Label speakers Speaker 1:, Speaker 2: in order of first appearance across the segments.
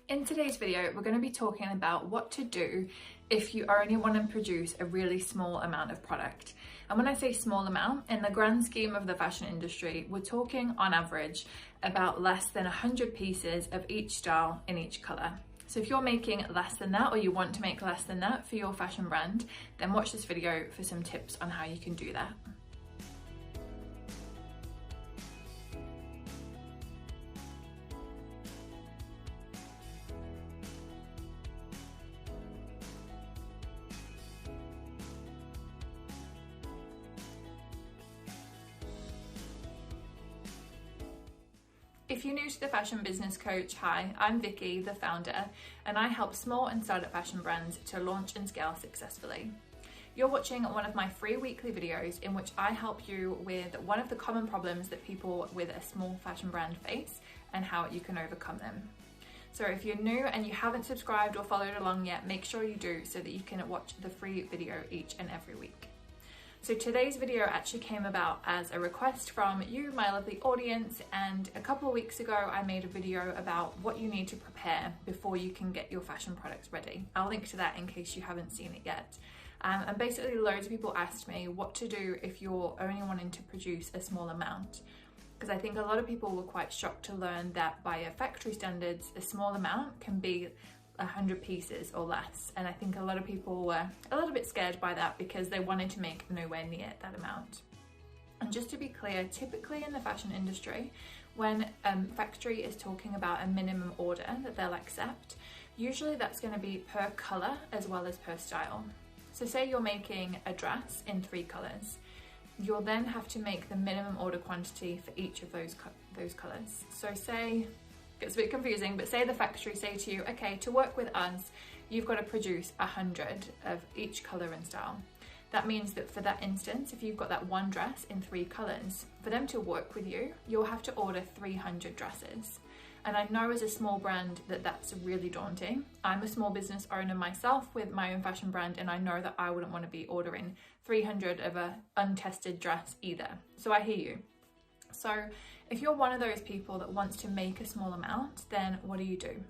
Speaker 1: In today's video, we're going to be talking about what to do if you only want to produce a really small amount of product. And when I say small amount, in the grand scheme of the fashion industry, we're talking on average about less than 100 pieces of each style in each color. So if you're making less than that, or you want to make less than that for your fashion brand, then watch this video for some tips on how you can do that. If you're new to the Fashion Business Coach, hi, I'm Vicky, the founder, and I help small and startup fashion brands to launch and scale successfully. You're watching one of my free weekly videos in which I help you with one of the common problems that people with a small fashion brand face and how you can overcome them. So if you're new and you haven't subscribed or followed along yet, make sure you do so that you can watch the free video each and every week. So today's video actually came about as a request from you, my lovely audience, and a couple of weeks ago I made a video about what you need to prepare before you can get your fashion products ready. I'll link to that in case you haven't seen it yet. And basically loads of people asked me what to do if you're only wanting to produce a small amount. Because I think a lot of people were quite shocked to learn that by factory standards, a small amount can be 100 pieces or less, and I think a lot of people were a little bit scared by that because they wanted to make nowhere near that amount. And just to be clear, typically in the fashion industry, when factory is talking about a minimum order that they'll accept, usually that's going to be per color as well as per style. So say you're making a dress in 3 colors, you'll then have to make the minimum order quantity for each of those colors. So say, it's a bit confusing, but say the factory say to you, okay, to work with us, you've got to produce 100 of each color and style. That means that for that instance, if you've got that one dress in 3 colors, for them to work with you, you'll have to order 300 dresses. And I know as a small brand that that's really daunting. I'm a small business owner myself with my own fashion brand, and I know that I wouldn't want to be ordering 300 of an untested dress either. So I hear you. So if you're one of those people that wants to make a small amount, then what do?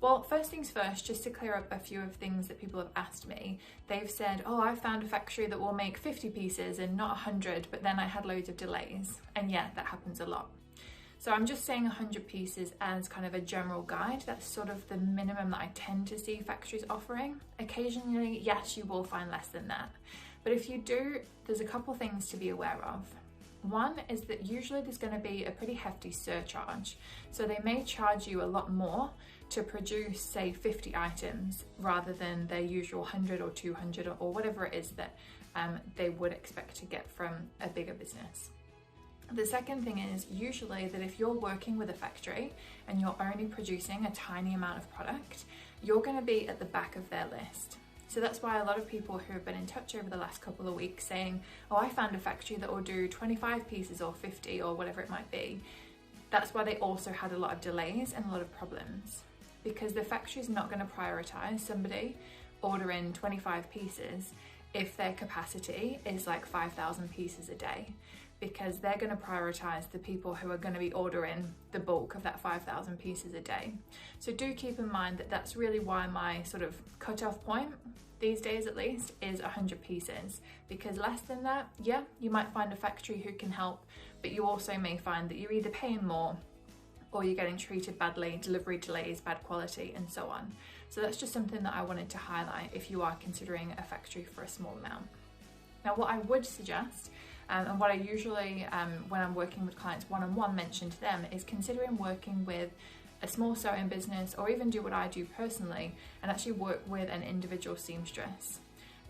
Speaker 1: Well, first things first, just to clear up a few of things that people have asked me. They've said, oh, I found a factory that will make 50 pieces and not 100, but then I had loads of delays. And yeah, that happens a lot. So I'm just saying 100 pieces as kind of a general guide. That's sort of the minimum that I tend to see factories offering. Occasionally, yes, you will find less than that. But if you do, there's a couple things to be aware of. One is that usually there's going to be a pretty hefty surcharge. So they may charge you a lot more to produce, say, 50 items rather than their usual 100 or 200 or whatever it is that they would expect to get from a bigger business. The second thing is usually that if you're working with a factory and you're only producing a tiny amount of product, you're going to be at the back of their list. So that's why a lot of people who have been in touch over the last couple of weeks saying, oh, I found a factory that will do 25 pieces or 50 or whatever it might be. That's why they also had a lot of delays and a lot of problems, because the factory is not going to prioritize somebody ordering 25 pieces if their capacity is like 5,000 pieces a day, because they're going to prioritize the people who are going to be ordering the bulk of that 5,000 pieces a day. So do keep in mind that that's really why my sort of cutoff point these days at least is 100 pieces, because less than that, yeah, you might find a factory who can help, but you also may find that you're either paying more or you're getting treated badly, delivery delays, bad quality, and so on. So that's just something that I wanted to highlight if you are considering a factory for a small amount. Now, what I would suggest, and what I usually, when I'm working with clients one-on-one, mention to them is considering working with a small sewing business, or even do what I do personally and actually work with an individual seamstress.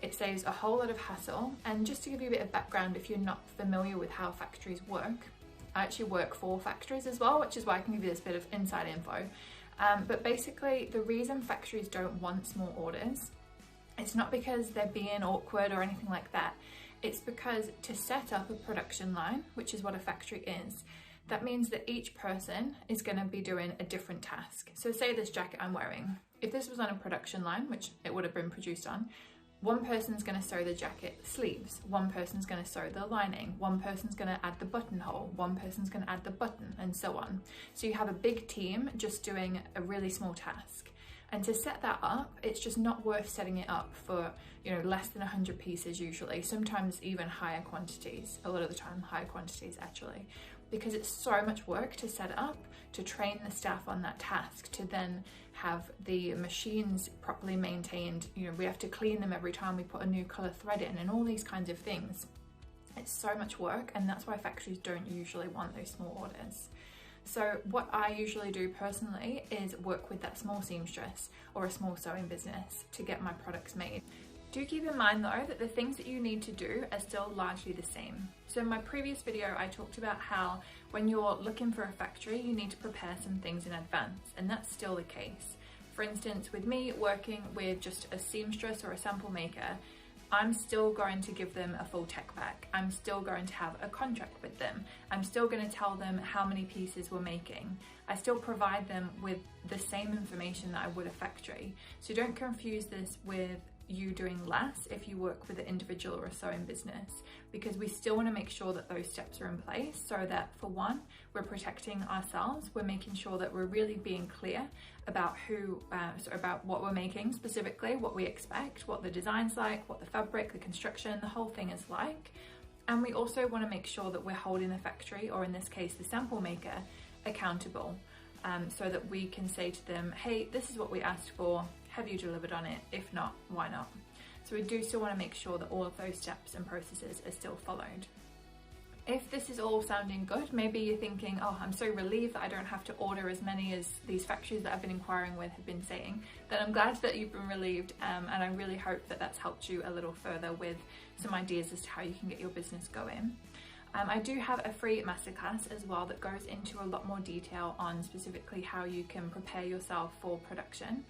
Speaker 1: It saves a whole lot of hassle. And just to give you a bit of background, if you're not familiar with how factories work, I actually work for factories as well, which is why I can give you this bit of inside info. But basically, the reason factories don't want small orders, it's not because they're being awkward or anything like that. It's because to set up a production line, which is what a factory is, that means that each person is going to be doing a different task. So say this jacket I'm wearing, if this was on a production line, which it would have been produced on, One person's going to sew the jacket sleeves, one person's going to sew the lining, one person's going to add the buttonhole, one person's going to add the button, and so on. So you have a big team just doing a really small task. And to set that up, it's just not worth setting it up for, less than 100 pieces usually, sometimes even higher quantities, a lot of the time higher quantities actually, because it's so much work to set it up, to train the staff on that task, to then have the machines properly maintained. We have to clean them every time we put a new color thread in and all these kinds of things. It's so much work, and that's why factories don't usually want those small orders. So what I usually do personally is work with that small seamstress or a small sewing business to get my products made. Do keep in mind though that the things that you need to do are still largely the same. So in my previous video I talked about how when you're looking for a factory you need to prepare some things in advance, and that's still the case. For instance, with me working with just a seamstress or a sample maker, I'm still going to give them a full tech pack. I'm still going to have a contract with them. I'm still going to tell them how many pieces we're making. I still provide them with the same information that I would a factory. So don't confuse this with you doing less if you work with an individual or a sewing business, because we still want to make sure that those steps are in place so that, for one, we're protecting ourselves, we're making sure that we're really being clear about about what we're making specifically, what we expect, what the design's like, what the fabric, the construction, the whole thing is like. And we also want to make sure that we're holding the factory, or in this case the sample maker, accountable, so that we can say to them, hey, this is what we asked for, have you delivered on it? If not, why not? So we do still want to make sure that all of those steps and processes are still followed. If this is all sounding good, maybe you're thinking, oh, I'm so relieved that I don't have to order as many as these factories that I've been inquiring with have been saying, then I'm glad that you've been relieved, and I really hope that that's helped you a little further with some ideas as to how you can get your business going. I do have a free masterclass as well that goes into a lot more detail on specifically how you can prepare yourself for production.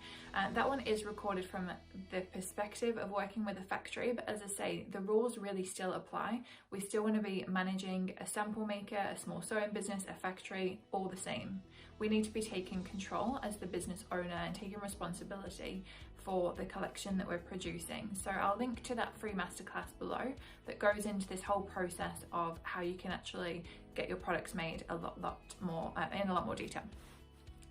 Speaker 1: That one is recorded from the perspective of working with a factory, but as I say, the rules really still apply. We still want to be managing a sample maker, a small sewing business, a factory, all the same. We need to be taking control as the business owner and taking responsibility for the collection that we're producing. So I'll link to that free masterclass below that goes into this whole process of how you can actually get your products made in a lot more detail.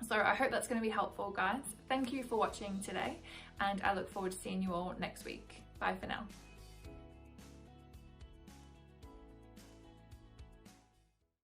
Speaker 1: So I hope that's going to be helpful, guys. Thank you for watching today, and I look forward to seeing you all next week. Bye for now.